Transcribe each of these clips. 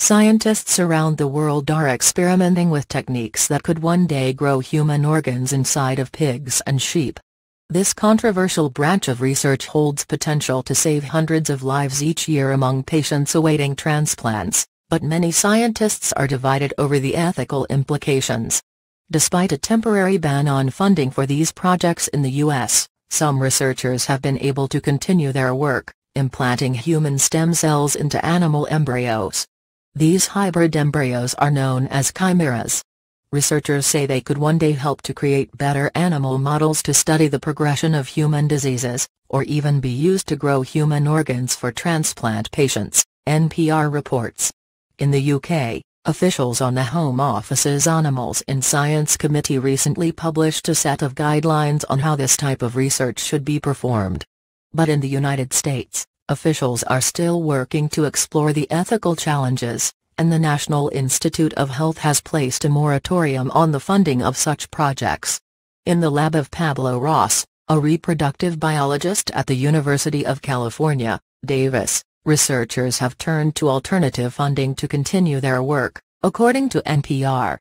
Scientists around the world are experimenting with techniques that could one day grow human organs inside of pigs and sheep. This controversial branch of research holds potential to save hundreds of lives each year among patients awaiting transplants, but many scientists are divided over the ethical implications. Despite a temporary ban on funding for these projects in the U.S., some researchers have been able to continue their work, implanting human stem cells into animal embryos. These hybrid embryos are known as chimeras. Researchers say they could one day help to create better animal models to study the progression of human diseases, or even be used to grow human organs for transplant patients, NPR reports. In the UK, officials on the Home Office's Animals in Science Committee recently published a set of guidelines on how this type of research should be performed. But in the United States, officials are still working to explore the ethical challenges, and the National Institute of Health has placed a moratorium on the funding of such projects. In the lab of Pablo Ross, a reproductive biologist at the University of California, Davis, researchers have turned to alternative funding to continue their work, according to NPR.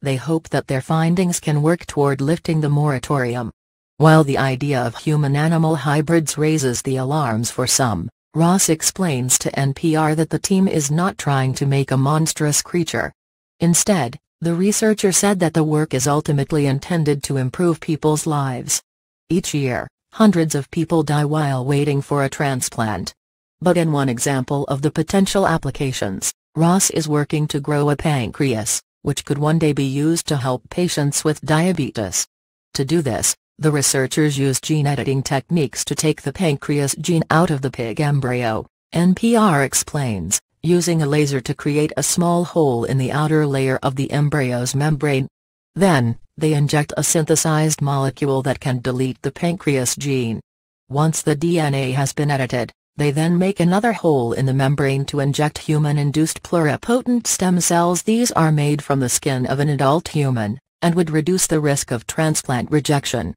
They hope that their findings can work toward lifting the moratorium. While the idea of human-animal hybrids raises the alarms for some, Ross explains to NPR that the team is not trying to make a monstrous creature. Instead, the researcher said that the work is ultimately intended to improve people's lives. Each year, hundreds of people die while waiting for a transplant. But in one example of the potential applications, Ross is working to grow a pancreas, which could one day be used to help patients with diabetes. To do this, the researchers use gene editing techniques to take the pancreas gene out of the pig embryo, NPR explains, using a laser to create a small hole in the outer layer of the embryo's membrane. Then, they inject a synthesized molecule that can delete the pancreas gene. Once the DNA has been edited, they then make another hole in the membrane to inject human-induced pluripotent stem cells. These are made from the skin of an adult human, and would reduce the risk of transplant rejection.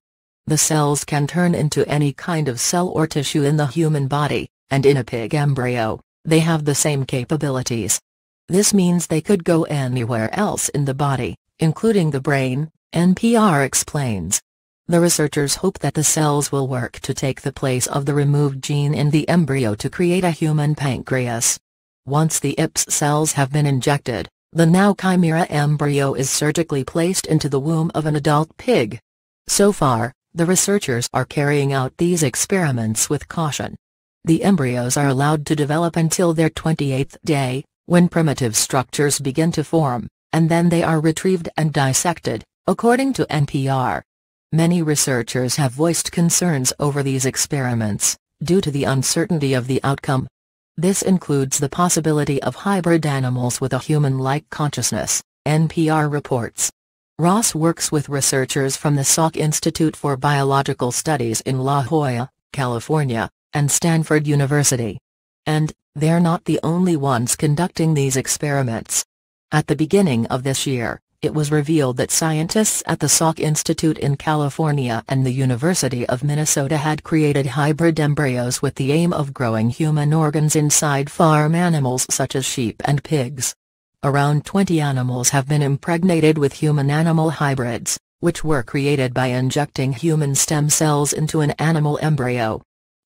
The cells can turn into any kind of cell or tissue in the human body, and in a pig embryo, they have the same capabilities. This means they could go anywhere else in the body, including the brain, NPR explains. The researchers hope that the cells will work to take the place of the removed gene in the embryo to create a human pancreas. Once the IPS cells have been injected, the now chimera embryo is surgically placed into the womb of an adult pig. So far, the researchers are carrying out these experiments with caution. The embryos are allowed to develop until their 28th day, when primitive structures begin to form, and then they are retrieved and dissected, according to NPR. Many researchers have voiced concerns over these experiments, due to the uncertainty of the outcome. This includes the possibility of hybrid animals with a human-like consciousness, NPR reports. Ross works with researchers from the Salk Institute for Biological Studies in La Jolla, California, and Stanford University. And, they're not the only ones conducting these experiments. At the beginning of this year, it was revealed that scientists at the Salk Institute in California and the University of Minnesota had created hybrid embryos with the aim of growing human organs inside farm animals such as sheep and pigs. Around 20 animals have been impregnated with human-animal hybrids, which were created by injecting human stem cells into an animal embryo.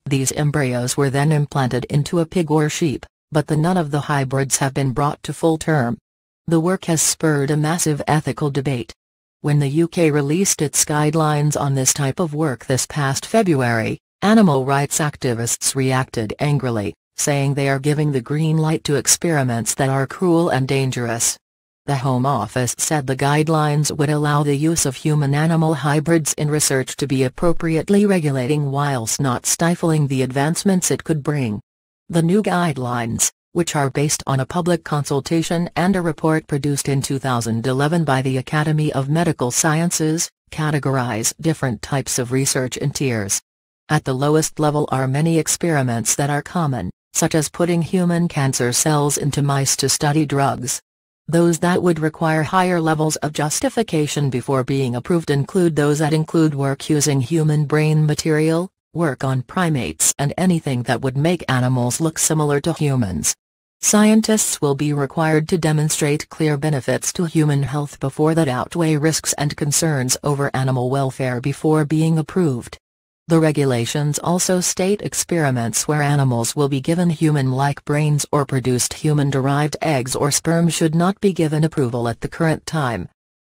These embryos were then implanted into a pig or sheep, but none of the hybrids have been brought to full term. The work has spurred a massive ethical debate. When the UK released its guidelines on this type of work this past February, animal rights activists reacted angrily, saying they are giving the green light to experiments that are cruel and dangerous. The Home Office said the guidelines would allow the use of human-animal hybrids in research to be appropriately regulating whilst not stifling the advancements it could bring. The new guidelines, which are based on a public consultation and a report produced in 2011 by the Academy of Medical Sciences, categorize different types of research in tiers. At the lowest level are many experiments that are common, such as putting human cancer cells into mice to study drugs. Those that would require higher levels of justification before being approved include those that include work using human brain material, work on primates, and anything that would make animals look similar to humans. Scientists will be required to demonstrate clear benefits to human health before that outweigh risks and concerns over animal welfare before being approved. The regulations also state experiments where animals will be given human-like brains or produced human-derived eggs or sperm should not be given approval at the current time.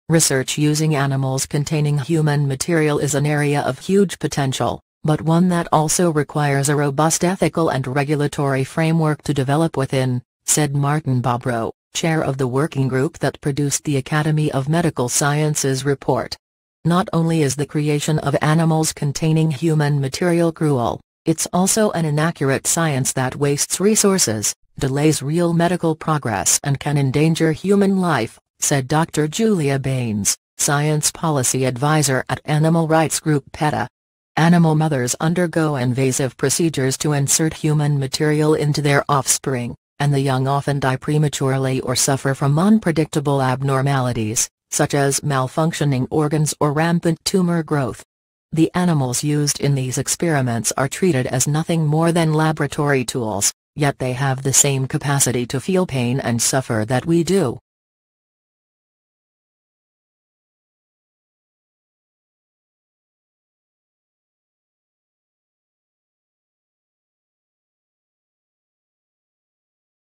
Research using animals containing human material is an area of huge potential, but one that also requires a robust ethical and regulatory framework to develop within, said Martin Bobrow, chair of the working group that produced the Academy of Medical Sciences report. Not only is the creation of animals containing human material cruel, it's also an inaccurate science that wastes resources, delays real medical progress and can endanger human life, said Dr. Julia Baines, science policy advisor at animal rights group PETA. Animal mothers undergo invasive procedures to insert human material into their offspring, and the young often die prematurely or suffer from unpredictable abnormalities, such as malfunctioning organs or rampant tumor growth. The animals used in these experiments are treated as nothing more than laboratory tools, yet they have the same capacity to feel pain and suffer that we do.